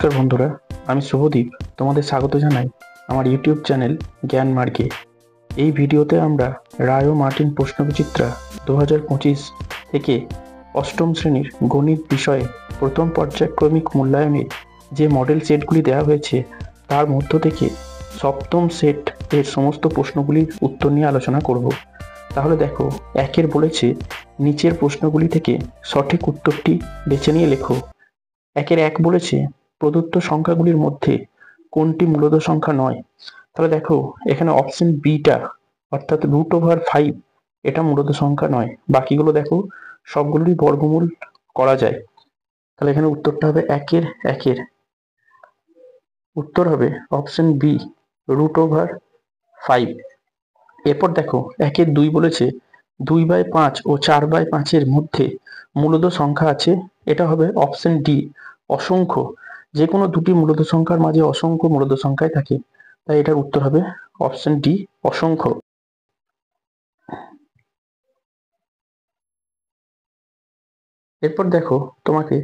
নমস্কার বন্ধুরা, আমি শুভদীপ তোমাদের স্বাগত জানাই আমার ইউটিউব চ্যানেল জ্ঞান মার্গে। এই ভিডিওতে আমরা রায় ও মার্টিন প্রশ্নবিচিত্রা 2025 থেকে অষ্টম শ্রেণীর গণিত বিষয়ে প্রথম পর্যায়ক্রমিক মূল্যায়নে যে মডেল সেটগুলি দেওয়া হয়েছে তার মধ্য থেকে সপ্তম সেট এর সমস্ত প্রশ্নগুলির উত্তর নিয়ে আলোচনা করব। তাহলে দেখো, একের বলেছে নিচের প্রশ্নগুলি থেকে সঠিক উত্তরটি বেছে নিয়ে লেখো। একের এক বলেছে প্রদত্ত সংখ্যাগুলির মধ্যে কোনটি মূলদ সংখ্যা নয়। তাহলে দেখো, এখানে অপশন বিটা অর্থাৎ √5 এটা মূলদ সংখ্যা নয়। বাকিগুলো দেখো সবগুলোরই বর্গমূল করা যায়। তাহলে এখানে উত্তরটা হবে একের উত্তর হবে অপশন বি √5। এরপর দেখো, একের দুই বলেছে 2/5 ও 4/5 মধ্যে মূলদ সংখ্যা আছে। এটা হবে অপশন ডি অসংখ্য। যে কোনো দুটি মূলদ সংখ্যার মাঝে অসংখ্য মূলদ সংখ্যায় থাকে, তাই এটার উত্তর হবে অপশন ডি অসংখ্য। এরপর দেখো, তোমাকে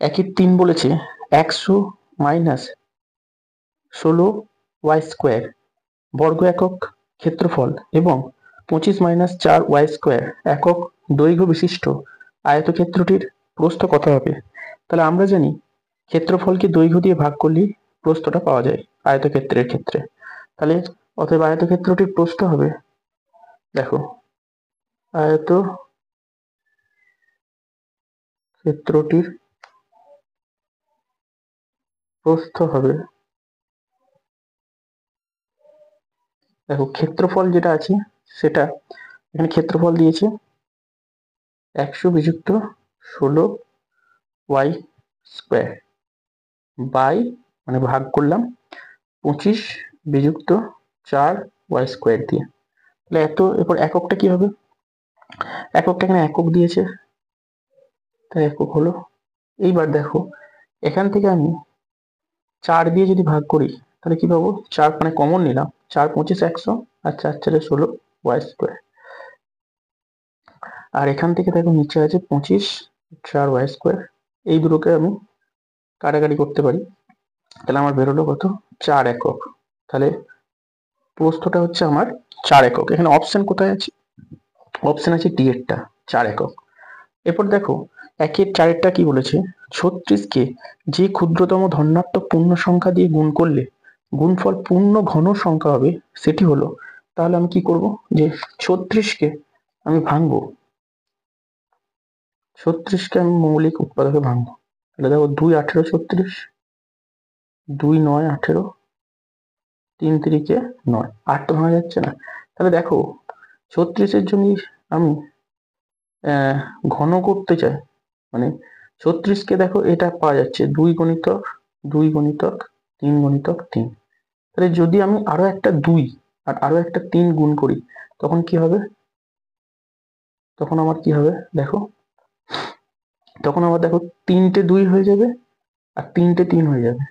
একের তিন বলেছে 100 - 16y² বর্গ একক ক্ষেত্রফল এবং 25 - 4y² একক দৈর্ঘ্য বিশিষ্ট আয়তক্ষেত্রটির প্রস্থ কত হবে। তাহলে আমরা জানি ক্ষেত্রফলকে দৈর্ঘ্য দিয়ে ভাগ করলেই প্রস্থটা পাওয়া যায় আয়তক্ষেত্রের ক্ষেত্রে। তাহলে অতএব আয়তক্ষেত্রটির প্রস্থ হবে, দেখো আয়তক্ষেত্রটির প্রস্থ হবে, দেখো ক্ষেত্রফল যেটা আছে সেটা এখানে ক্ষেত্রফল দিয়েছে 100 বিযুক্ত 16y² বাই মানে ভাগ করলাম 25 বিযুক্ত 4y² দিয়ে। তাহলে এরপর এককটা কি হবে, এককটা এখানে একক দিয়েছে তাই একক হলো। এইবার দেখো, এখান থেকে আমি 4 দিয়ে যদি ভাগ করি তাহলে কি পাবো, 4 মানে কমন নিলাম, 4 25 100 আর 4 4 16y²। আর এখান থেকে দেখো নিচে আছে 25 4y²। এই দুটোকে আমি কাটাকাটি করতে পারি, তাহলে আমার বেরোলো কত, 4 একক। তাহলে প্রস্থটা হচ্ছে আমার 4 একক। এখানে অপশন কোথায় আছে, অপশন আছে ডি এরটা 4 একক। এরপর দেখো, একের চারেরটা কি বলেছে, 36কে যে ক্ষুদ্রতম ধনাত্মক পূর্ণ সংখ্যা দিয়ে গুণ করলে গুণফল পূর্ণ ঘন সংখ্যা হবে সেটি হলো। তাহলে আমি কি করব, যে 36কে আমি ভাঙবো, 36কে আমি মৌলিক উৎপাদকে ভাঙবো। তাহলে দেখো 2 18 36, 2 9 18, 3 3 9, 8 তো ভাঙা যাচ্ছে না। তাহলে দেখো 36-এর জন্য আমি ঘন করতে চাই, মানে 36কে দেখো এটা পাওয়া যাচ্ছে 2 গুণিতক 2 গুণিতক 3 গুণিতক 3। তাহলে যদি আমি আরো একটা 2 আর আরো একটা 3 গুণ করি তখন কি হবে, তখন আমার কি হবে দেখো, তখন আমার দেখো 3টে 2 হয়ে যাবে আর 3টে 3 হয়ে যাবে।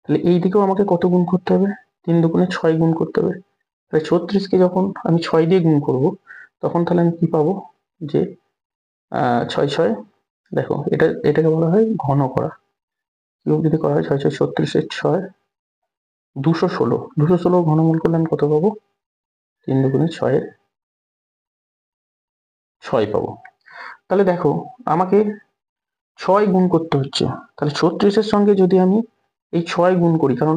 তাহলে এই দিকেও আমাকে কত গুণ করতে হবে, 3 দুগুণে 6 গুণ করতে হবে। তাহলে 36কে যখন আমি 6 দিয়ে গুণ করব তখন তাহলে আমি কি পাবো, যে 6 6, দেখো এটাকে বলা হয় ঘন করা। কিউব যদি করা হয় 6 6 36-এর 6 216, 216 ঘনমূল করলে আমি কত পাবো, 3 দুগুণে 6-এর 6 পাবো। তাহলে দেখো আমাকে 6 গুণ করতে হচ্ছে। তাহলে 36-এর সঙ্গে যদি আমি এই 6 গুণ করি, কারণ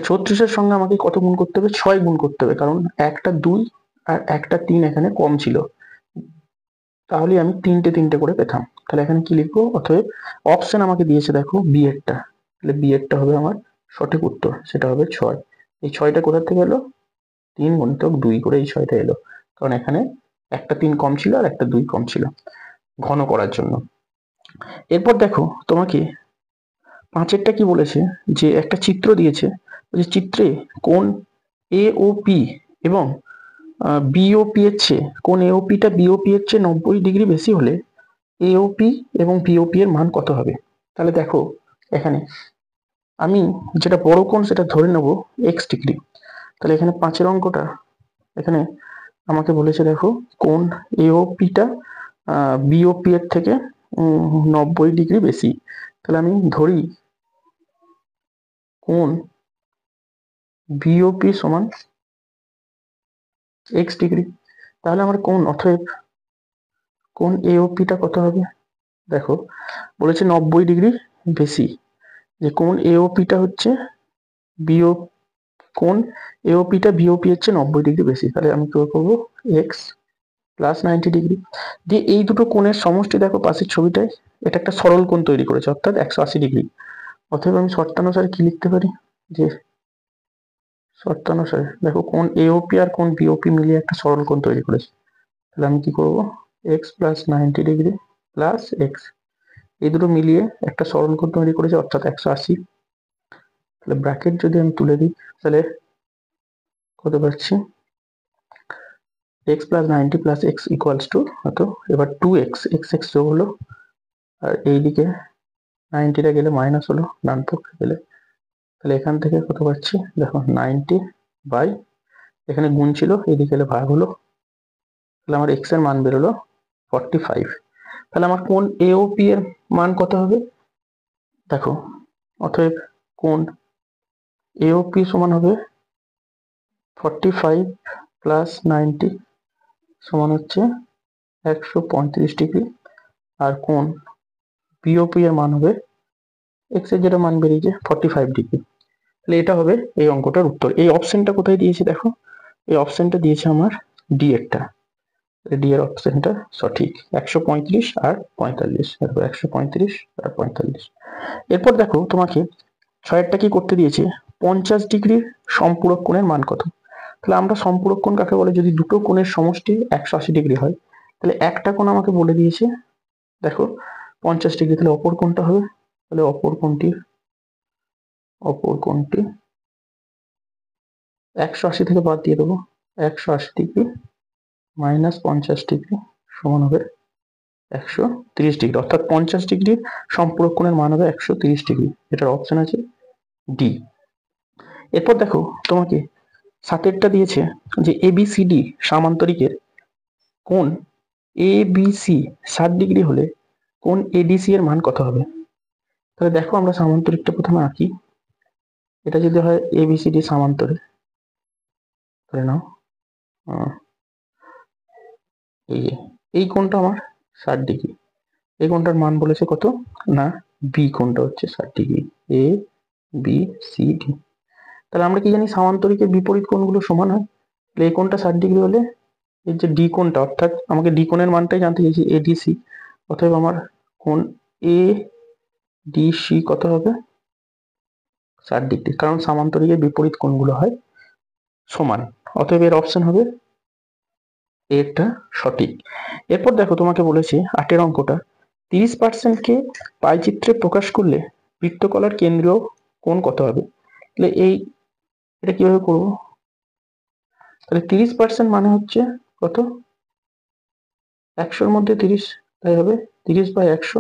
36-এর সঙ্গে আমাকে কত গুণ করতে হবে, 6 গুণ করতে হবে, কারণ একটা 2 আর একটা 3 এখানে কম ছিল, তাহলে আমি 3টে করে পেতাম। তাহলে এখানে কি লিখবো, অতএব অপশন আমাকে দিয়েছে দেখো বি এরটা, তাহলে বি এরটা হবে আমার সঠিক উত্তর, সেটা হবে 6। এই 6টা কোথা থেকে এলো, 3 গুণিতক 2 করে এই 6টা এলো, কারণ এখানে একটা 3 কম ছিল আর একটা 2 কম ছিল ঘন করার জন্য। এরপর দেখো, তোমাকে 5-এরটা কি বলেছে, যে একটা চিত্র দিয়েছে, যে চিত্রে কোণ এওপি এবং বিওপি এর চেয়ে, কোণ এওপিটা বিওপি এর চেয়ে 90 ডিগ্রি বেশি হলে এওপি এবং বিওপি এর মান কত হবে। তাহলে দেখো, এখানে আমি যেটা বড় কোণ সেটা ধরে নেব x ডিগ্রি। তাহলে এখানে 5-এর অঙ্কটা এখানে আমাকে বলেছে, দেখো কোণ এওপিটা বিওপি এর থেকে 90 ডিগ্রি বেশি। তাহলে আমি ধরি কোণ বিওপি সমান x ডিগ্রি। তাহলে আমার কোণ অতএব কোণ এওপিটা কত হবে? দেখো বলেছে 90 ডিগ্রি বেশি, যে কোণ এওপিটা হচ্ছে বিও কোণ এওপিটা বিওপি হচ্ছে 90 ডিগ্রি বেশি। তাহলে আমি কি করবো, এক্স প্লাস 90 ডিগ্রি দিয়ে এই দুটো কোণের সমষ্টি দেখো পাশের ছবিটায়, এটা একটা সরল কোণ তৈরি করেছে অর্থাৎ 180 ডিগ্রি। অতএব আমি শর্তানুসারে কি লিখতে পারি, যে শর্তানুসারে দেখো কোণ এওপি আর কোণ বিওপি মিলিয়ে একটা সরল কোণ তৈরি করেছে। তাহলে আমি কি করবো, x plus 90 degree plus x, এই দুটো মিলিয়ে একটা সরল কোণ তৈরি করেছে অর্থাৎ 180। তাহলে ব্র্যাকেট যদি আমি তুলে দিই তাহলে কত পাচ্ছি, x plus 90 plus x equals to কত, এবার 2x, এক্স এক্স যোগ হলো, আর এইদিকে 90টা গেলে মাইনাস হলো ডান পক্ষে গেলে। তাহলে এখান থেকে কত পাচ্ছি দেখো, 90 বাই, এখানে গুণ ছিল এইদিকে গেলে ভাগ হলো, তাহলে আমার এক্স এর মান বেরোলো 45। তাহলে আমার কোণ এওপি এর মান কত হবে দেখো, অতএব কোণ এওপি সমান হবে 45 প্লাস 90 সমান হচ্ছে 135 ডিগ্রি, আর কোণ বিওপি এর মান হবে এক্স এর যেটা মান বেরিয়েছে 45 ডিগ্রি। তাহলে এটা হবে এই অঙ্কটার উত্তর। এই অপশনটা কোথায় দিয়েছি দেখো, এই অপশনটা দিয়েছে আমার ডি এরটা, ডি এর অপশনটা সঠিক, 135 আর 45, 135 আর 45। এরপর দেখো তোমাকে 6এরটা কি করতে দিয়েছে, 50 ডিগ্রির সম্পূরক কোণের মান কত। তাহলে আমরা সম্পূরক কোণ কাকে বলে, যদি দুটো কোণের সমষ্টি 180 ডিগ্রি হয়, তাহলে একটা কোণ আমাকে বলে দিয়েছে দেখো 50 ডিগ্রি, তাহলে অপর কোণটা হবে, তাহলে অপর কোণটি 180 থেকে বাদ দিয়ে দেবো, 180 ডিগ্রি মাইনাস 50 ডিগ্রি সমান হবে 130 ডিগ্রি, অর্থাৎ 50 ডিগ্রির সম্পূরক কোণের মান হবে 130 ডিগ্রি। এটার অপশন আছে ডি। এরপর দেখো তোমাকে 7এরটা দিয়েছে যে এবিসিডি সামান্তরিকের কোণ এবিসি 60 ডিগ্রি হলে কোণ এডিসি এর মান কত হবে। তাহলে দেখো আমরা সামান্তরিকটা প্রথমে আঁকি, এটা যদি হয় এবিসিডি সামান্তরিক, ধরে নাও এই কোণটা আমার 60 ডিগ্রি, এই কোণটার মান বলেছে কত না, বি কোণটা হচ্ছে 60 degree, A B C D. তাহলে আমরা কি জানি সামান্তরিকের বিপরীত কোণগুলো সমান হয়, তাহলে এই কোণটা 60 ডিগ্রি হলে এর যে ডি কোণটা, অর্থাৎ আমাকে ডি কোণের মানটাই জানতে চাইছি, এডিসি, অতএব আমার কোণ এ ডিসি কত হবে 60 ডিগ্রি, কারণ সামান্তরিকের বিপরীত কোণগুলো হয় সমান, অতএব এর অপশন হবে এটা সঠিক। এরপর দেখো তোমাকে বলেছে 8এর অঙ্কটা, 30%কে পাই চিত্রে প্রকাশ করলে বৃত্তকলার কেন্দ্রীয় কোণ কত হবে। তাহলে এটা কিভাবে করবো, তাহলে 30% মানে হচ্ছে কত, 100-র মধ্যে 30, তাই হবে 30/100,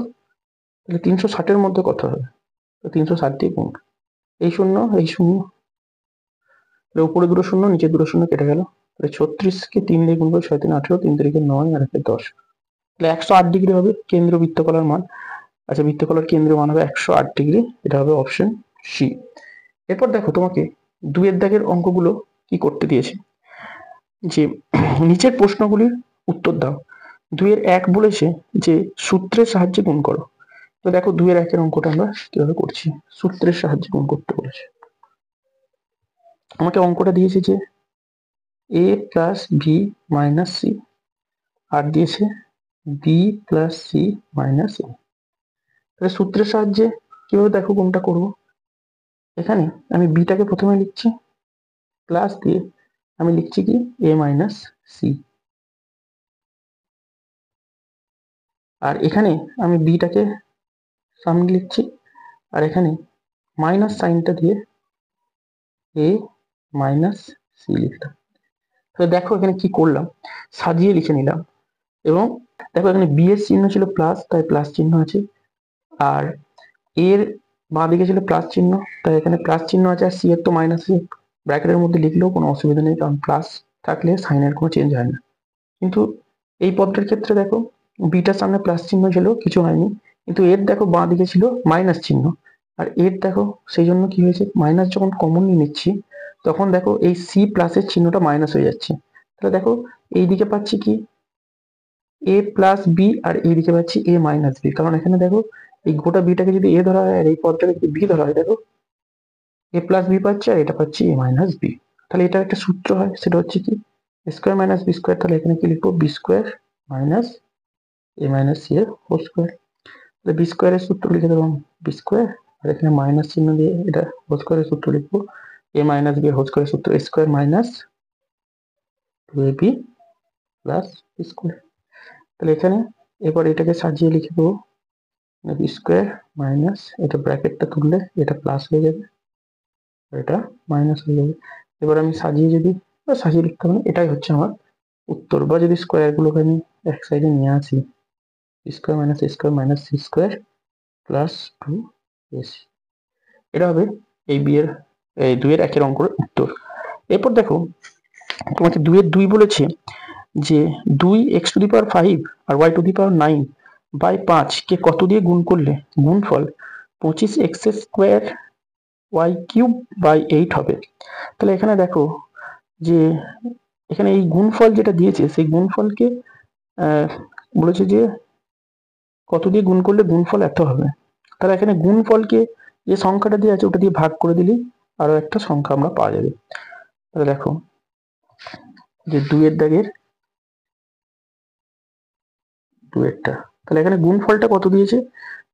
তাহলে 360-এর মধ্যে কত হবে, তো 360 দিয়ে গুণ, এই শূন্য এই শূন্য, উপরে দুটো শূন্য নিচে দুটো শূন্য কেটে গেল, তাহলে 36কে 3 দিয়ে গুণ করে 6 3 18, 3 তারিখে 9 আর 1 10, তাহলে 108 ডিগ্রি হবে কেন্দ্রীয় বৃত্তকলার মান। আচ্ছা, বৃত্তকলার কেন্দ্রীয় মান হবে 108 ডিগ্রি, এটা হবে অপশন সি। এরপর দেখো তোমাকে 2-এর দাগের অঙ্কগুলো কি করতে দিয়েছে, যে নিচের প্রশ্নগুলির উত্তর দাও। 2-এর 1 বলেছে যে সূত্রের সাহায্যে গুণ করো। তো দেখো 2-এর 1-এর অঙ্কটা আমরা কিভাবে করছি, সূত্রের সাহায্যে গুণ করতে বলেছে। আমাকে অঙ্কটা দিয়েছে যে এ প্লাস বি মাইনাস সি, আর দিয়েছে বি প্লাস সি মাইনাস এ। তাহলে সূত্রের সাহায্যে কিভাবে দেখো কোনটা করব, এখানে আমি বিটাকে প্রথমে লিখছি প্লাস দিয়ে আমি লিখছি কি এ মাইনাস সি, আর এখানে আমি বিটাকে সামনে লিখছি, আর এখানে মাইনাস সাইনটা দিয়ে এ মাইনাস সি লিখলাম। তাহলে দেখো এখানে কি করলাম, সাজিয়ে লিখে নিলাম, এবং দেখো এখানে বি এর চিহ্ন ছিল প্লাস, তাই প্লাস চিহ্ন আছে, আর এর বাঁ দিকে ছিল প্লাস চিহ্ন, তাই এখানে প্লাস চিহ্ন আছে, আর সি এর তো মাইনাস, ব্র্যাকেটের মধ্যে লিখলেও কোনো অসুবিধা নেই, কারণ প্লাস থাকলে সাইনের কোনো চেঞ্জ হয় না। কিন্তু এই পদটার ক্ষেত্রে দেখো বিটার সামনে প্লাস চিহ্ন ছিল, কিছু হয়নি। কিন্তু এর দেখো বাঁ দিকে ছিল মাইনাস চিহ্ন, আর এর দেখো সেই জন্য কি হয়েছে, মাইনাস যখন কমন নিয়ে নিচ্ছি তখন দেখো এই সি প্লাসের চিহ্নটা মাইনাস হয়ে যাচ্ছে। তাহলে দেখো এইদিকে পাচ্ছি কি এ প্লাস বি, আর এইদিকে পাচ্ছি এ মাইনাস বি। কারণ এখানে দেখো এই গোটা বিটাকে যদি এ ধরা হয় আর এই পদটাকে যদি বি ধরা হয়, দেখো এ প্লাস বি পাচ্ছি আর এটা পাচ্ছি এ মাইনাস বি। তাহলে এটা একটা সূত্র হয়, সেটা হচ্ছে কি স্কোয়ার মাইনাস বি স্কোয়ার। তাহলে এখানে কি লিখবো, বি স্কোয়ার মাইনাস এ মাইনাস সি এর হোল স্কোয়ার। তাহলে বি স্কোয়ারের সূত্র লিখে দেবো বি স্কোয়ার, আর এখানে মাইনাস চিহ্ন দিয়ে এটা হোল স্কোয়ারের সূত্র লিখবো এ মাইনাস বি এর হোল স্কোয়ারের সূত্র স্কোয়ার মাইনাস টু এ বি প্লাস বি স্কোয়ার। তাহলে এখানে এবার এটাকে সাজিয়ে লিখে দেবো বি স্কোয়ার মাইনাস, এটা ব্র্যাকেটটা তুললে এটা প্লাস হয়ে যাবে, এটা মাইনাস হয়ে যাবে। এবার আমি সাজিয়ে যদি সাজিয়ে লিখতে হবে, এটাই হচ্ছে আমার উত্তর। বা যদি স্কোয়ার গুলোকে আমি এক সাইডে নিয়ে আসি, square minus C square plus two AC, এটা হবে এই বি এর এই 2 এর একের অঙ্কের উত্তর। এরপর দেখো তোমাকে 2 এর 2 বলেছে যে 2 x⁵ আর y⁵ বাই 5 কে কত দিয়ে গুণ করলে গুণফল 25x² y³ বাই 8 হবে। তাহলে এখানে দেখো যে এখানে এই গুণফল যেটা দিয়েছে সেই গুণফলকে বলেছে যে কত দিয়ে গুণ করলে গুণফল এত হবে। তাহলে এখানে গুণফলকে যে সংখ্যাটা দিয়ে আছে ওটা দিয়ে ভাগ করে দিলেই আরো একটা সংখ্যা আমরা পাওয়া যাবে। তাহলে দেখো যে 2 এর দাগের 2 এরটা, তাহলে এখানে গুণফলটা কত দিয়েছে,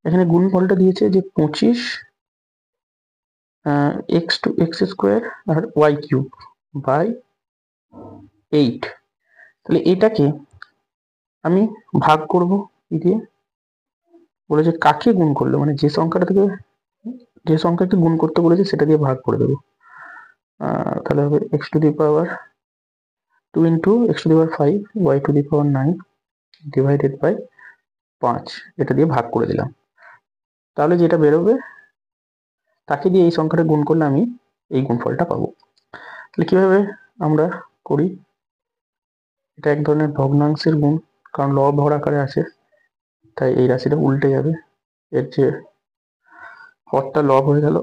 এখানে গুণফলটা দিয়েছে যে 25 x² আর y³ বাই 8। তাহলে এটাকে আমি ভাগ করব কি দিয়ে, বলেছে কাকে গুণ করলে, মানে যে সংখ্যাটা থেকে যে সংখ্যাকে গুণ করতে বলেছে সেটা দিয়ে ভাগ করে দেবো। তাহলে হবে x⁵ 2 into x⁵ y⁵ 9 divided by 5, এটা দিয়ে ভাগ করে দিলাম। তাহলে যেটা বেরোবে তাকে দিয়ে এই সংখ্যাটা গুণ করলে আমি এই গুণফলটা পাবো। তাহলে কিভাবে আমরা করি, এটা এক ধরনের ভগ্নাংশের গুণ, কারণ লব হর আকারে আছে তাই এই রাশিটা উল্টে যাবে, এর যে হরটা লব হয়ে গেল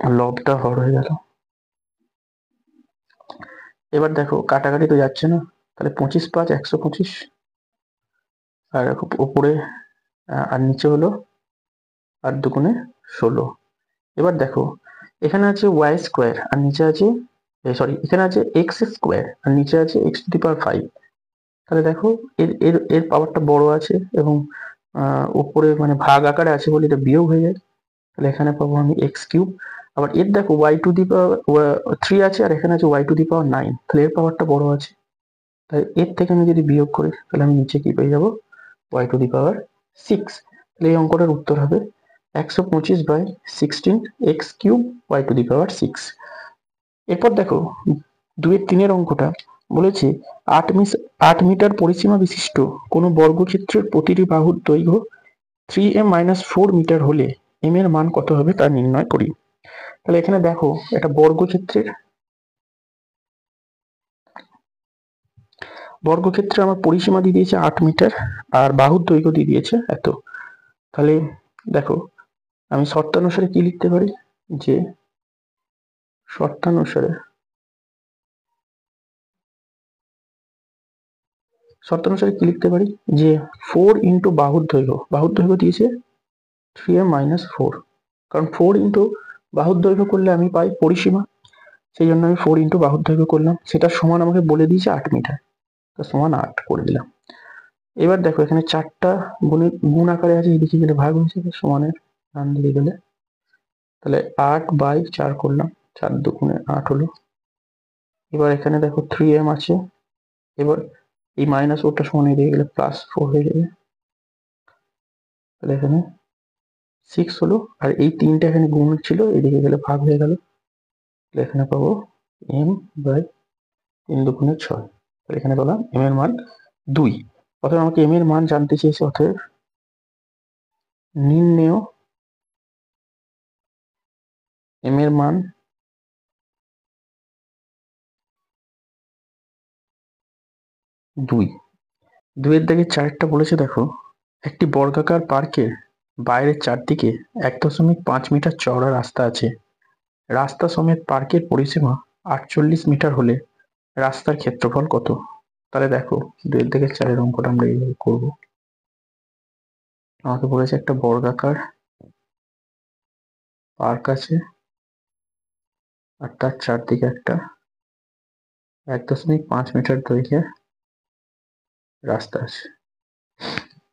আর লবটা হর হয়ে গেল। এবার দেখো কাটাকাটি তো যাচ্ছে না, তাহলে 25 5 125, আর উপরে আর নিচে হলো 8 2 16। এবার দেখো এখানে আছে y² আর নিচে আছে সরি এখানে আছে x² আর নিচে আছে x⁵ তাহলে দেখো এর এর এর পাওয়ারটা বড় আছে এবং উপরে মানে ভাগ আকারে আছে বলে এটা বিয়োগ হয়ে যায়। তাহলে এখানে পাবো আমি x³। আবার এর দেখো y⁵ আছে আর এখানে আছে y⁵ 9, তাহলে এর পাওয়ারটা বড় আছে, তাই এর থেকে আমি যদি বিয়োগ করি তাহলে আমি নিচে কি পেয়ে যাবো y⁵ 6। তাহলে এই অঙ্কটার উত্তর হবে 125/16 x³ y⁵ 6। এরপর দেখো 2 এর 3 এর অঙ্কটা বলেছে 8 মিটার পরিসীমা বিশিষ্ট কোনো বর্গক্ষেত্রের প্রতিটি বাহুর দৈর্ঘ্য 3m-4 মিটার হলে m এর মান কত হবে তা নির্ণয় করি। তাহলে এখানে দেখো এটা বর্গক্ষেত্রে আমার পরিসীমা দিয়ে দিয়েছে 8 মিটার আর বাহুর দৈর্ঘ্য দিয়ে দিয়েছে এত। তাহলে দেখো আমি শর্তানুসারে কি লিখতে পারি, যে শর্তানুসারে কি লিখতে পারি যে 4 ইন্টু বাহুর দৈর্ঘ্য দিয়েছে 3m-4, কারণ 4 ইন্টু বাহুর দৈর্ঘ্য করলে আমি পাই পরিসীমা, সেই জন্য আমি 4 ইন্টু বাহুর দৈর্ঘ্য করলাম, সেটা সমান আমাকে বলে দিয়েছে 8 মিটার, তো সমান 8 করে দিলাম। এবার দেখো এখানে 4টা গুণ আকারে আছে, এদিকে গেলে ভাগ হয়েছে, সমানের ডান দিকে গেলে তাহলে 8/4 করলাম, 4 2 8 হলো। এবার এখানে দেখো 3m আছে, এবার এই মাইনাস ওটা সমান এদিকে গেলে +4 হয়ে যাবে, তাহলে এখানে 6 হলো। আর এই 3টা এখানে গুণ ছিল, এদিকে গেলে ভাগ হয়ে গেল, তাহলে এখানে পাবো m/3 2 6। তাহলে এখানে পেলাম m এর মান 2। অতএব আমাকে m এর মান জানতে চেয়েছে, অতএব নির্ণেয় m এর মান 2। দুয়ের দাগে চারটা বলেছে দেখো, একটি বর্গাকার পার্কের বাইরের চারদিকে 1.5 মিটার চওড়া রাস্তা আছে। রাস্তা সমেত পার্কের পরিসীমা 48 মিটার হলে রাস্তার ক্ষেত্রফল কত? তাহলে দেখো, দুয়ের দাগের চারের অঙ্কটা আমরা এইভাবে করবো। আমাকে বলেছে একটা বর্গাকার পার্ক আছে আর তার চারদিকে একটা 1.5 মিটার দৈর্ঘ্যের রাস্তা আছে।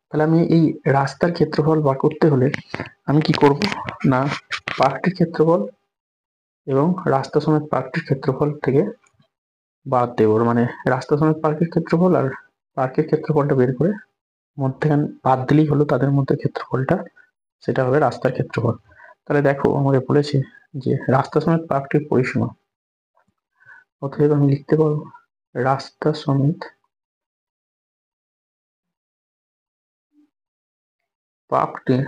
তাহলে আমি এই রাস্তার ক্ষেত্রফল বার করতে হলে আমি কি করব না, পার্কটির ক্ষেত্রফল এবং রাস্তা সমেত পার্কটির ক্ষেত্রফল থেকে বাদ দেবো, মানে রাস্তা সমেত পার্কের ক্ষেত্রফল আর পার্কের ক্ষেত্রফলটা বের করে মধ্যেখানে বাদ দিলেই হলো, তাদের মধ্যে ক্ষেত্রফলটা সেটা হবে রাস্তার ক্ষেত্রফল। তাহলে দেখো আমাকে বলেছে যে রাস্তা সমেত পার্কটির পরিসীমা, অতএব আমি লিখতে পারবো রাস্তা সমেত পার্কটির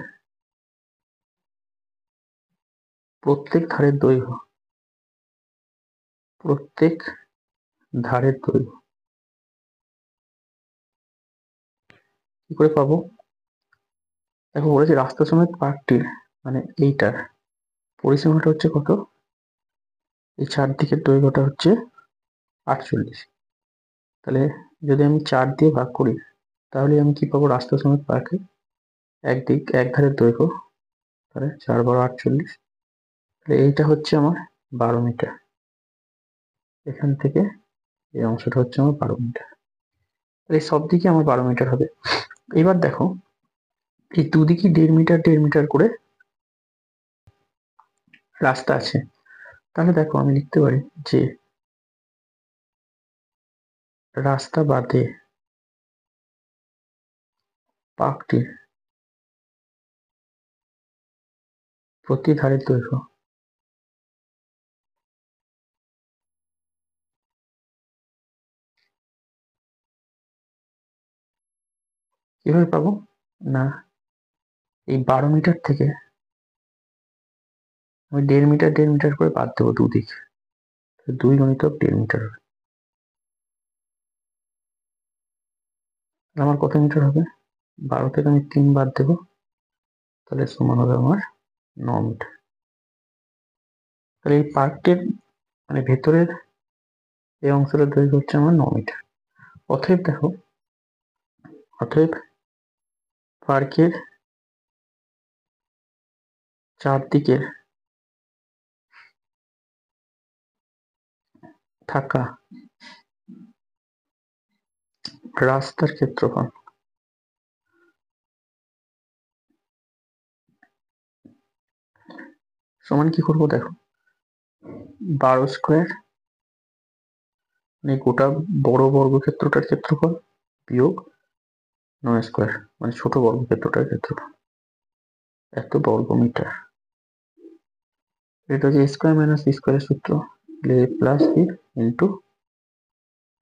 প্রত্যেক ধারের দৈর্ঘ্য, প্রত্যেক ধারের দৈর্ঘ্য কি করে পাবো? দেখো বলেছে রাস্তা সমেত পার্কটির মানে এইটার পরিসীমাটা হচ্ছে কত, এই চারদিকের দৈর্ঘ্যটা হচ্ছে 48। তাহলে যদি আমি 4 দিয়ে ভাগ করি তাহলে আমি কি পাবো, রাস্তা সমেত পার্কের এক ধারের দৈর্ঘ্য, তাহলে 4 × 48, তাহলে এইটা হচ্ছে আমার 12 মিটার। এখান থেকে এই অংশটা হচ্ছে আমার 12 মিটার, এই সব দিকে আমার 12 মিটার হবে। এবার দেখো এই দুদিকে 1.5 মিটার 1.5 মিটার করে রাস্তা আছে। তাহলে দেখো আমি লিখতে পারি যে রাস্তা বাদে পার্কটির প্রতি ধারের দৈর্ঘ্য কিভাবে পাবো না, এই 12 মিটার থেকে আমি 1.5 মিটার 1.5 মিটার করে বাদ দেবো দুদিক, 2 × 1.5 মিটার হবে। আমার কত মিটার হবে, 12 থেকে আমি 3 বাদ দেবো, তাহলে সমান হবে আমার 9 মিটার। তাহলে এই পার্কটির মানে ভেতরের এই অংশটার দৈর্ঘ্য হচ্ছে আমার 9 মিটার। অতএব দেখো, অতএব পার্কের চারদিকের থাকা রাস্তার ক্ষেত্রফল সমান কি করবো দেখো, 12 স্কোয়ার মানে গোটা বড় বর্গক্ষেত্রটার ক্ষেত্রফল বিয়োগ 9 স্কোয়ার মানে ছোট বর্গক্ষেত্রটার ক্ষেত্রফল, এত বর্গমিটার। এটা হচ্ছে স্কোয়ার মাইনাস বি স্কোয়ারের সূত্র, এ প্লাস বি ইন্টু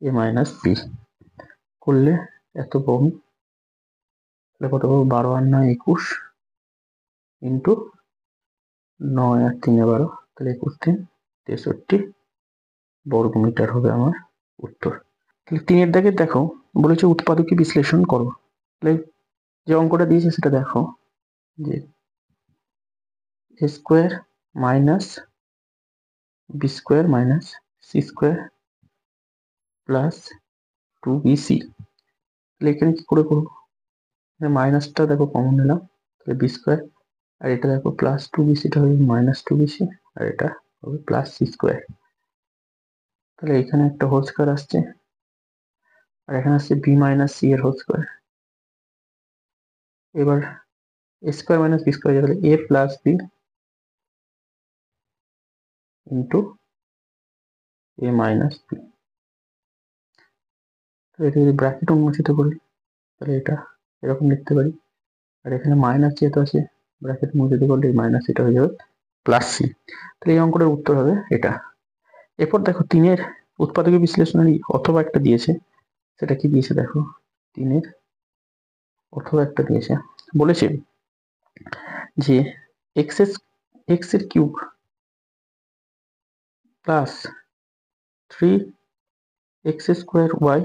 এ মাইনাস বি করলে এত বর্গ, তাহলে কত পাবো, 12 আর 9 21 ইন্টু 9 আর 3 12, তাহলে 21 × 3 = 63 বর্গমিটার হবে আমার উত্তর। তাহলে 3-এর দাগে দেখো বলেছে উৎপাদকে বিশ্লেষণ করো। তাহলে যে অঙ্কটা দিয়েছে সেটা দেখো যে a square minus b square minus C square plus 2bc। তাহলে এখানে কি করে করবো, মাইনাসটা দেখো কমন নিলাম, তাহলে বি স্কোয়ার, আর এটা দেখো প্লাস 2bcটা হবে মাইনাস 2bc, আর এটা হবে প্লাস সি স্কোয়ার। তাহলে এখানে একটা হোল স্কোয়ার আসছে আর এখানে আসছে বি মাইনাস সি এর হোল স্কোয়ার। এবার এ স্কোয়ার মাইনাস বি স্কোয়ার, তাহলে এ প্লাস বি ইন্টু এ মাইনাস বি। এটা যদি ব্র্যাকেট উন্মোচিত করি তাহলে এটা এরকম লিখতে পারি, আর এখানে মাইনাস যেহেতু আছে ব্র্যাকেট উন্মোচিত করলে এই মাইনাস এটা হয়ে যাবে প্লাস সি। তাহলে এই অঙ্কটার উত্তর হবে এটা। এরপর দেখো 3-এর উৎপাদকে বিশ্লেষণের অথবা একটা দিয়েছে, সেটা কি দিয়েছে দেখো, 3-এর অথবা একটা দিয়েছে, বলেছে যে এক্স এর cube plus 3x² y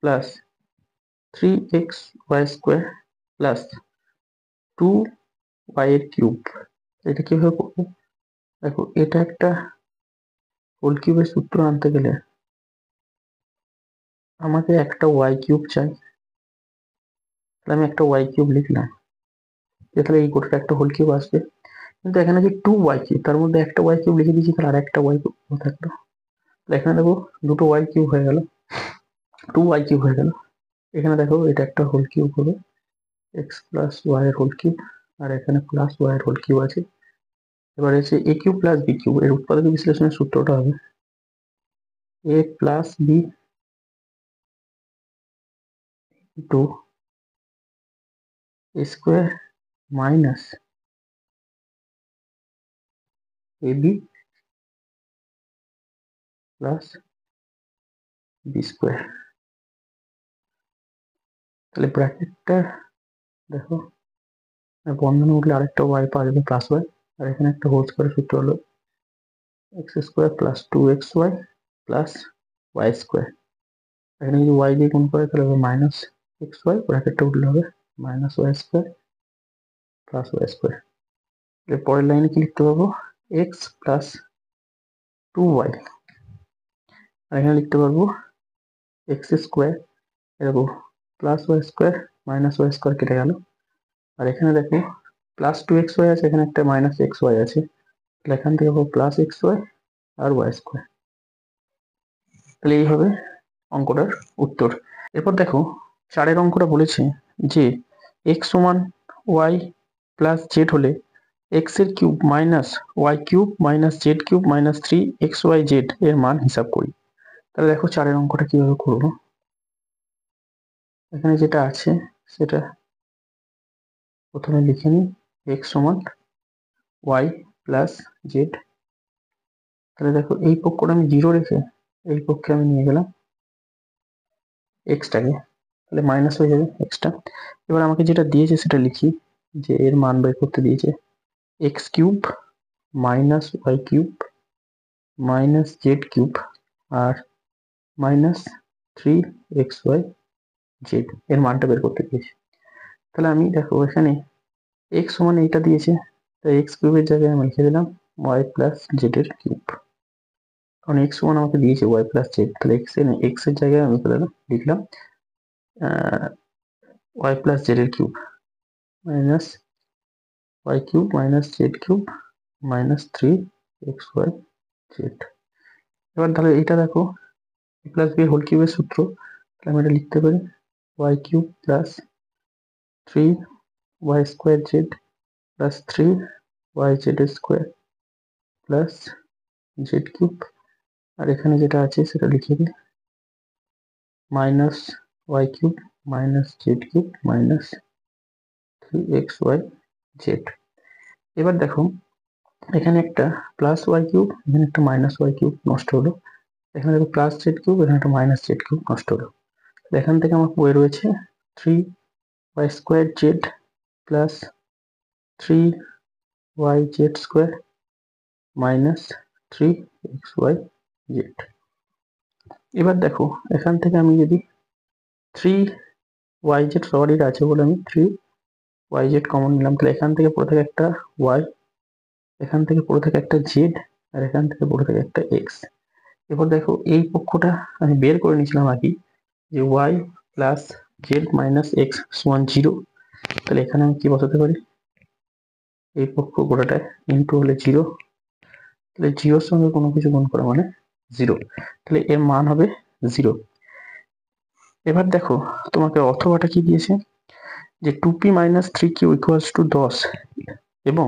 plus 3xy² plus 2y এর কিউব। এটা কিভাবে করবো? দেখো, এটা একটা হোল কিউবের সূত্র আনতে গেলে আমাকে একটা ওয়াই কিউব চাই। তাহলে আমি একটা ওয়াই কিউব লিখলাম, তাহলে এই গোটাটা একটা হোল কিউব আসবে। কিন্তু এখানে যে 2y কিউব, তার মধ্যে একটা ওয়াই কিউব লিখে দিয়েছি, তাহলে আর একটা ওয়াই কিউব থাকলো। এখানে দেখো দুটো ওয়াই কিউব হয়ে গেল, 2y কিউব হয়ে গেল। এখানে দেখো এটা একটা হোল কিউব হবে, x প্লাস ওয়াই এর হোল কিউব, আর এখানে প্লাস ওয়াই এর হোল কিউব আছে। এবার হচ্ছে a cube plus b cube, এর উৎপাদক বিশ্লেষণের সূত্রটা হবে a plus b to square minus a b plus b square. তাহলে ব্র্যাকেটটা দেখো, বন্ধনে উঠলে আরেকটা ওয়াই পাওয়া যাবে, প্লাস ওয়াই। আর এখানে একটা হোল স্কোয়ার সূত্র হলো X square plus 2xy plus Y square. এখানে যদি ওয়াই দিয়ে গুণ করে তাহলে হবে মাইনাস এক্স ওয়াই, ব্র্যাকেটটা উঠলে হবে minus Y square plus Y square. এর পরের লাইনে কি লিখতে পারবো? X plus 2y। আর এখানে লিখতে পারবো এক্স স্কোয়ার, দেখো plus Y square minus Y square কেটে গেল। আর এখানে দেখো প্লাস 2xy আছে, এখানে একটা মাইনাস এক্স ওয়াই আছে, তাহলে এখান থেকে পাবো প্লাস এক্স ওয়াই আর ওয়াই স্কোয়ার। তাহলে এই হবে অঙ্কটার উত্তর। এরপর দেখো, চারের অঙ্কটা বলেছে যে এক্স সমান ওয়াই প্লাস জেড হলে এক্স এর cube minus Y cube minus Z cube minus 3xyz এর মান হিসাব করি। তাহলে দেখো চারের অঙ্কটা কিভাবে করবো। এখানে যেটা আছে সেটা প্রথমে লিখে নিই, এক্স সমান ওয়াই প্লাস জেড। তাহলে দেখো এই পক্ষটা আমি 0 রেখে এই পক্ষে আমি নিয়ে গেলাম এক্সটাকে, তাহলে মাইনাস হয়ে যাবে এক্সটা। এবার আমাকে যেটা দিয়েছে সেটা লিখি, যে এর মান বের করতে দিয়েছে x cube minus Y cube minus Z cube আর মাইনাস 3xyz এর মানটা বের করতে দিয়েছে। তাহলে আমি দেখো এখানে এক্স সমান এইটা দিয়েছে, তাই এক্স কিউবের জায়গায় আমি লিখে দিলাম ওয়াই প্লাস জেড এর কিউব, কারণ এক্স সমান আমাকে দিয়েছে ওয়াই প্লাস জেড। তাহলে এক্স এর জায়গায় আমি লিখলাম ওয়াই প্লাস জেড এর cube minus Y cube minus Z cube minus 3xyz। এবার তাহলে এটা দেখো প্লাস বি হোল কিউবের সূত্র, তাহলে আমি এটা লিখতে পারি y cube plus 3y² z plus 3yz square plus z cube. আর এখানে যেটা আছে সেটা লিখে দিই minus Y cube minus Z cube minus 3xyz। এবার দেখো এখানে একটা প্লাস ওয়াই কিউব, এখানে একটা মাইনাস ওয়াই কিউব নষ্ট হলো। এখানে দেখো প্লাস জেড কিউব, এখানে একটা মাইনাস জেড কিউব নষ্ট হলো। এখান থেকে আমার বই রয়েছে 3y² z plus 3yz square minus 3xyz। এবার দেখো এখান থেকে আমি যদি 3yz সবারই আছে বলে আমি 3yz কমন নিলাম, তাহলে এখান থেকে পড়ে থাকে একটা y, এখান থেকে পড়ে থাকে একটা জেড, আর এখান থেকে পড়ে থাকে একটা এক্স। এবার দেখো এই পক্ষটা আমি বের করে নিয়েছিলাম আগে, যে Y plus Z minus X সমান 0। তাহলে এখানে আমি কি বসাতে পারি, এই পক্ষ গোটাটায় ইন্টু হলে 0, তাহলে 0-র সঙ্গে কোনো কিছু গুণ করা মানে 0, তাহলে এর মান হবে 0। এবার দেখো তোমাকে অথবাটা কি দিয়েছে, যে 2p minus 3q equals to 10 এবং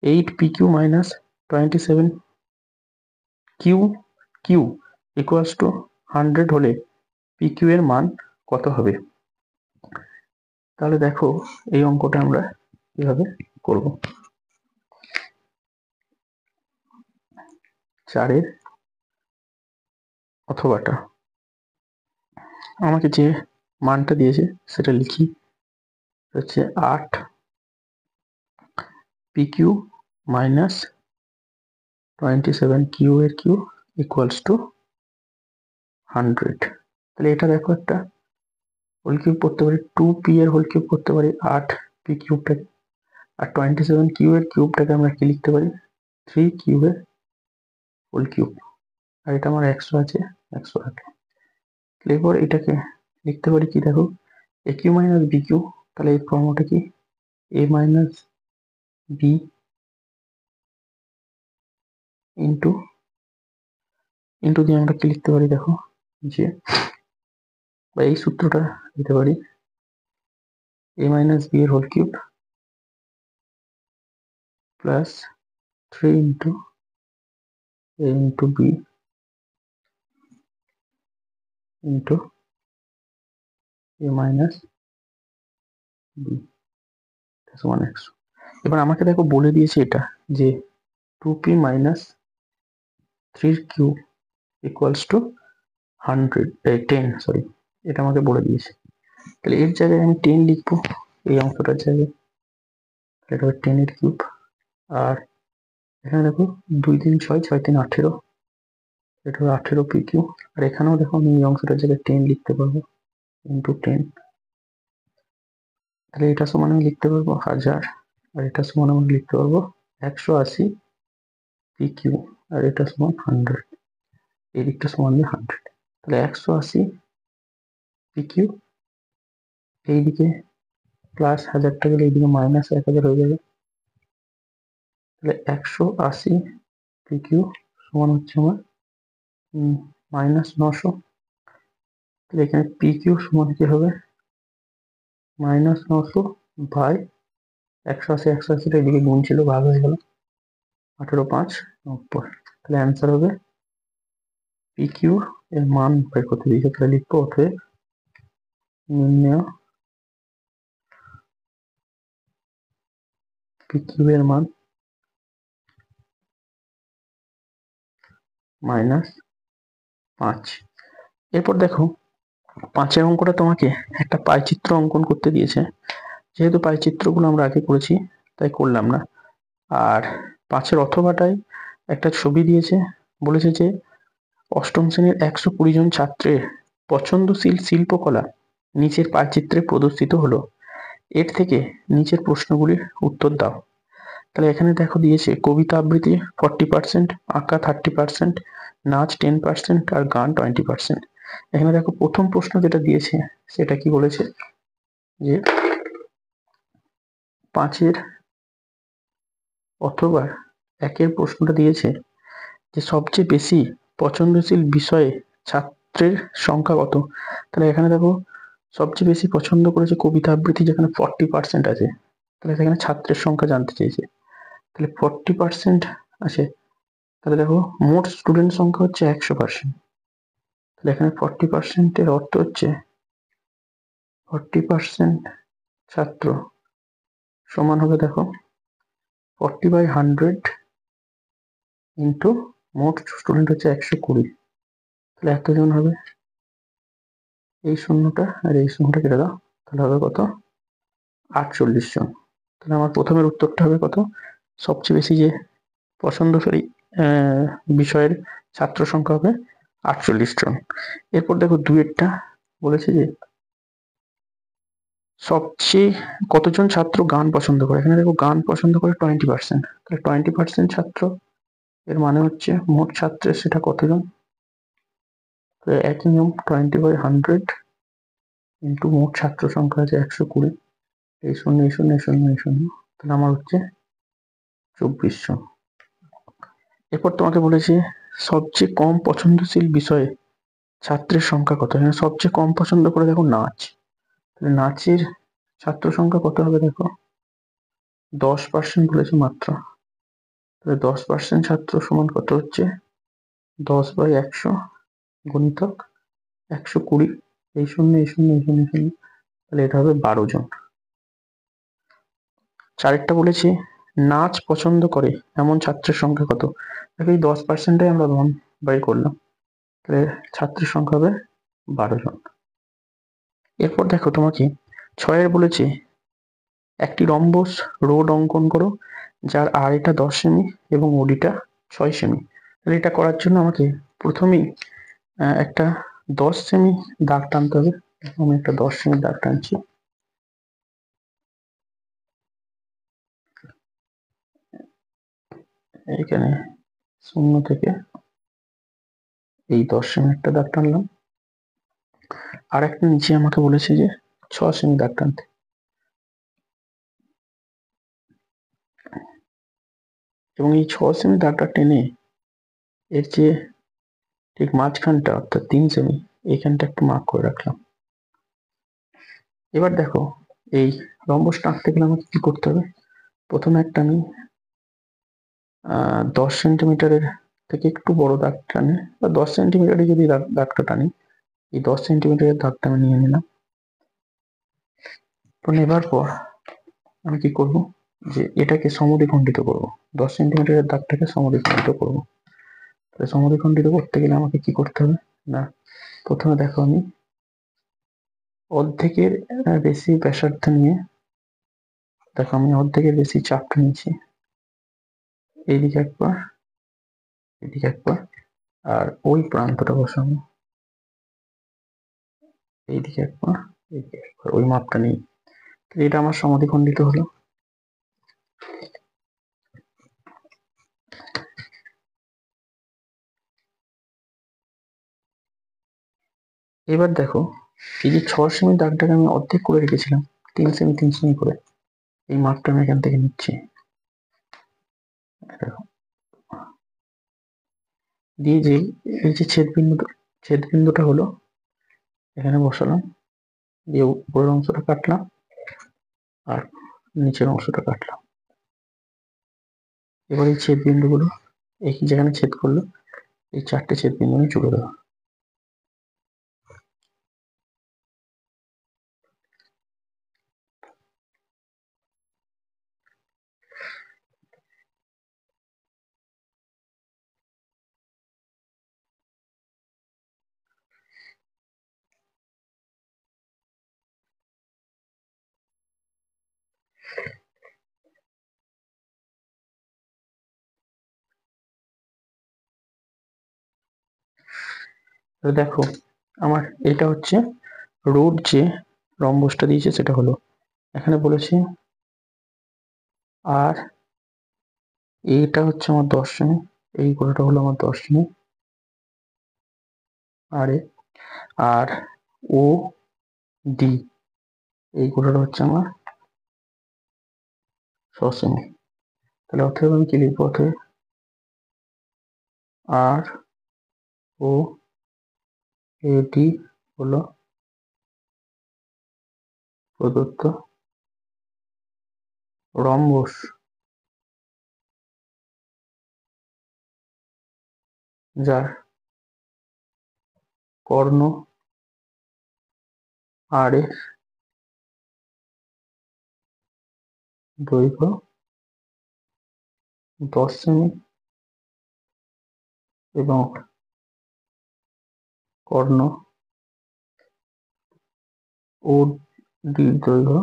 8pq minus 27qq equals to 100 হলে pq এর মান কত হবে। তাহলে দেখো এই অঙ্কটা আমরা কিভাবে করব। 4-এর অথবাটা আমাকে যে মানটা দিয়েছে সেটা লিখি, হচ্ছে 8pq মাইনাস 27q এর কিউ ইকুয়ালস টু 100। তাহলে এটা দেখো একটা হোল কিউব করতে পারি, 2p এর হোল কিউব করতে পারি 8p কিউবটাকে, আর 27q এর কিউবটাকে আমরা কি লিখতে পারি 3q এর হোল কিউব। আর এটা আমার 100 আছে, 108। এরপর এটাকে লিখতে পারি কি দেখো aq মাইনাস bq, তাহলে এই ফর্মটা কি a মাইনাস b ইন্টু দিয়ে আমরা কি লিখতে পারি দেখো, যে বা এই সূত্রটা দিতে পারি a মাইনাস b এর whole cube plus 3 into a into b into a minus b সমান 100। এবার আমাকে দেখো বলে দিয়েছে এটা যে 2p minus 3 cube equals to 10, sorry, এটা আমাকে বলে দিয়েছে। তাহলে এর জায়গায় আমি 10 লিখবো, এই অংশটার জায়গায় এটা হবে 10 এর কিউব। আর এখানে দেখো 2 3 6, 6 3 18, এটা হবে 18p কিউব। আর এখানেও দেখো আমি এই অংশটার জায়গায় 10 লিখতে পারবো ইন্টু 10, তাহলে এটা সমান আমি লিখতে পারবো 1000, আর এটা সমান আমি লিখতে পারবো 180 পি কিউ, আর এটা সমান 100, এই দিকটা সমান 100। তাহলে 180 পি কিউ, এইদিকে প্লাস 1000টা গেলে এইদিকে মাইনাস 1000 হয়ে যাবে। তাহলে 180 পি কিউ সমান হচ্ছে আমার মাইনাস 900। তাহলে এখানে পি কিউ সমান কি হবে মাইনাস 900 বাই 180, 180টা এদিকে গুণ ছিল, ভাগ হয়ে গেল 18 5 90। তাহলে অ্যান্সার হবে পি কিউ এর মান বের করতে দিয়েছে, তাহলে লিখবো অতএব নির্ণয় পি কিউ এর মান মাইনাস 5। এরপর দেখো 5-এর অঙ্কটা তোমাকে একটা পাইচিত্র অঙ্কন করতে দিয়েছে, যেহেতু পাইচিত্রগুলো আমরা আগে করেছি তাই করলাম না। আর 5-এর অথবাটায় একটা ছবি দিয়েছে, বলেছে যে অষ্টম শ্রেণীর 120 জন ছাত্রের পছন্দশীল শিল্পকলা নিচের পাইচিত্রে প্রদর্শিত হলো, এর থেকে নিচের প্রশ্নগুলির উত্তর দাও। তাহলে এখানে দেখো দিয়েছে কবিতা আবৃত্তি 40%, আঁকা 30%, নাচ 10%, আর গান 20%। এখানে দেখো প্রথম প্রশ্ন যেটা দিয়েছে সেটা কি বলেছে যে 5-এর অথবা 1-এর প্রশ্নটা দিয়েছে যে সবচেয়ে বেশি পছন্দশীল বিষয়ে ছাত্রের সংখ্যা কত। তাহলে এখানে দেখো সবচেয়ে বেশি পছন্দ করেছে কবিতা আবৃত্তি, যেখানে 40% আছে। তাহলে সেখানে ছাত্রের সংখ্যা জানতে চেয়েছে, তাহলে 40% আছে। তাহলে দেখো মোট স্টুডেন্ট সংখ্যা হচ্ছে 100%। তাহলে এখানে 40%-এর অর্থ হচ্ছে 40% ছাত্র সমান হবে দেখো 40/100 ইন্টু মোট স্টুডেন্ট হচ্ছে 120। তাহলে এতজন হবে, এই শূন্যটা আর এই শূন্যটা কেটে দাও, তাহলে হবে কত 48 জন। তাহলে আমার প্রথমের উত্তরটা হবে কত, সবচেয়ে বেশি যে পছন্দসই বিষয়ের ছাত্র সংখ্যা হবে 48 জন। এরপর দেখো 2-এরটা বলেছে যে সবচেয়ে কতজন ছাত্র গান পছন্দ করে। এখানে দেখো গান পছন্দ করে 20%, তাহলে 20% ছাত্র এর মানে হচ্ছে মোট ছাত্রের সেটা কতজন, একই নিয়ম 20/100 ইন্টু মোট ছাত্র সংখ্যা আছে 120, এই শূন্য এই শূন্য এই শূন্য এই শূন্য, তাহলে আমার হচ্ছে 24 জন। এরপর তোমাকে বলেছে সবচেয়ে কম পছন্দশীল বিষয়ে ছাত্রের সংখ্যা কত। এখানে সবচেয়ে কম পছন্দ করে দেখো নাচ, তাহলে নাচের ছাত্র সংখ্যা কত হবে দেখো 10% বলেছে মাত্র। তাহলে 10% ছাত্র সমান কত হচ্ছে 10/100 গুণিতক 120, এই শূন্য এই শূন্য এই শূন্য এই শূন্য, তাহলে এটা হবে 12 জন। 4-এরটা বলেছে নাচ পছন্দ করে এমন ছাত্রের সংখ্যা কত। দেখো এই 10%টাই আমরা বাই করলাম, তাহলে ছাত্রের সংখ্যা হবে 12 জন। এরপর দেখো তোমাকে 6-এর বলেছে একটি রম্বস রোড অঙ্কন করো যার আড়াইটা 10 সেমি এবং ওডিটা 6 সেমি। তাহলে এটা করার জন্য আমাকে প্রথমেই একটা 10 সেমি দাগ টানতে হবে, আমি একটা 10 সেমি দাগ টানছি। এখানে 0 থেকে এই 10 সেমি একটা দাগ টানলাম। আর একটা নিচে আমাকে বলেছে যে 6 সেমি দাগ টানতে, এবং এই 6 সেমি দাগটা টেনে এর যে ঠিক মাঝখানটা অর্থাৎ 3 সেমি এইখানটা একটু মার্ক করে রাখলাম। এবার দেখো এই রম্বস টাঁকতে গেলে আমাকে কি করতে হবে? প্রথমে একটা আমি 10 সেন্টিমিটারের থেকে একটু বড় দাগ টানে, বা 10 সেন্টিমিটারে যদি দাগটা টানি, এই 10 সেন্টিমিটারের দাগটা আমি নিয়ে নিলাম। তো নেবার পর আমি কি করব, যে এটাকে সমদ্বিখণ্ডিত করব, 10 সেন্টিমিটারের দাগটাকে সমদ্বিখণ্ডিত করব। তাহলে সমদ্বিখণ্ডিত করতে গেলে আমাকে কি করতে হবে না, প্রথমে দেখো আমি অর্ধেকের বেশি ব্যাসার্ধ নিয়ে, দেখো আমি অর্ধেকের বেশি চাপটা নিয়েছি, এইদিকে একবার, এদিকে একবার, আর ওই প্রান্তটা বসাবো এইদিকে একবার, এইদিকে একবার, ওই মাপটা নিয়ে। এটা আমার সমদ্বিখণ্ডিত হলো। এবার দেখো এই যে 6 সেমি দাগটাকে আমি অর্ধেক করে রেখেছিলাম, 3 সেমি 3 সেমি করে, এই মাপটা আমি এখান থেকে নিচ্ছি। দেখো দিয়ে যে এই যে ছেদবিন্দুটা হলো, এখানে বসালাম, দিয়ে উপরের অংশটা কাটলাম আর নিচের অংশটা কাটলাম। এবার এই ছেদবিন্দুগুলো এই যেখানে ছেদ করলো, এই 4টে ছেদবিন্দু আমি জুড়ে দেবো। দেখো আমার এটা হচ্ছে রোড যে রম্বসটা দিয়েছে সেটা হলো, এখানে বলেছে আর এইটা হচ্ছে আমার 10 সেমি, এই গোটাটা হলো আমার 10 সেমি, আর ও ডি এই গোটাটা হচ্ছে আমার 6 সেমি। তাহলে অতএব আমি কি লিখবো, অতএব আর ও এডি হলো প্রদত্ত রম্বস যার কর্ণ আর এর দৈর্ঘ্য 10 সেমি এবং কর্ণ ও ডির দৈর্ঘ্য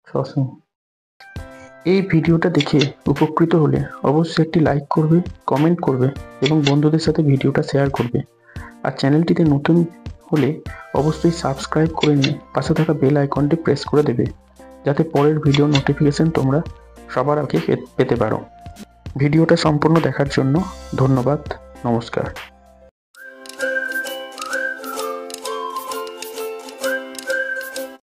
6 সেমি। এই ভিডিওটা দেখে উপকৃত হলে অবশ্যই একটি লাইক করবে, কমেন্ট করবে এবং বন্ধুদের সাথে ভিডিওটা শেয়ার করবে। আর চ্যানেলটিতে নতুন হলে অবশ্যই সাবস্ক্রাইব করে নিয়ে পাশে থাকা বেল আইকনটি প্রেস করে দেবে, যাতে পরের ভিডিও নোটিফিকেশন তোমরা সবার আগে পেতে পারো। ভিডিওটা সম্পূর্ণ দেখার জন্য ধন্যবাদ। নমস্কার।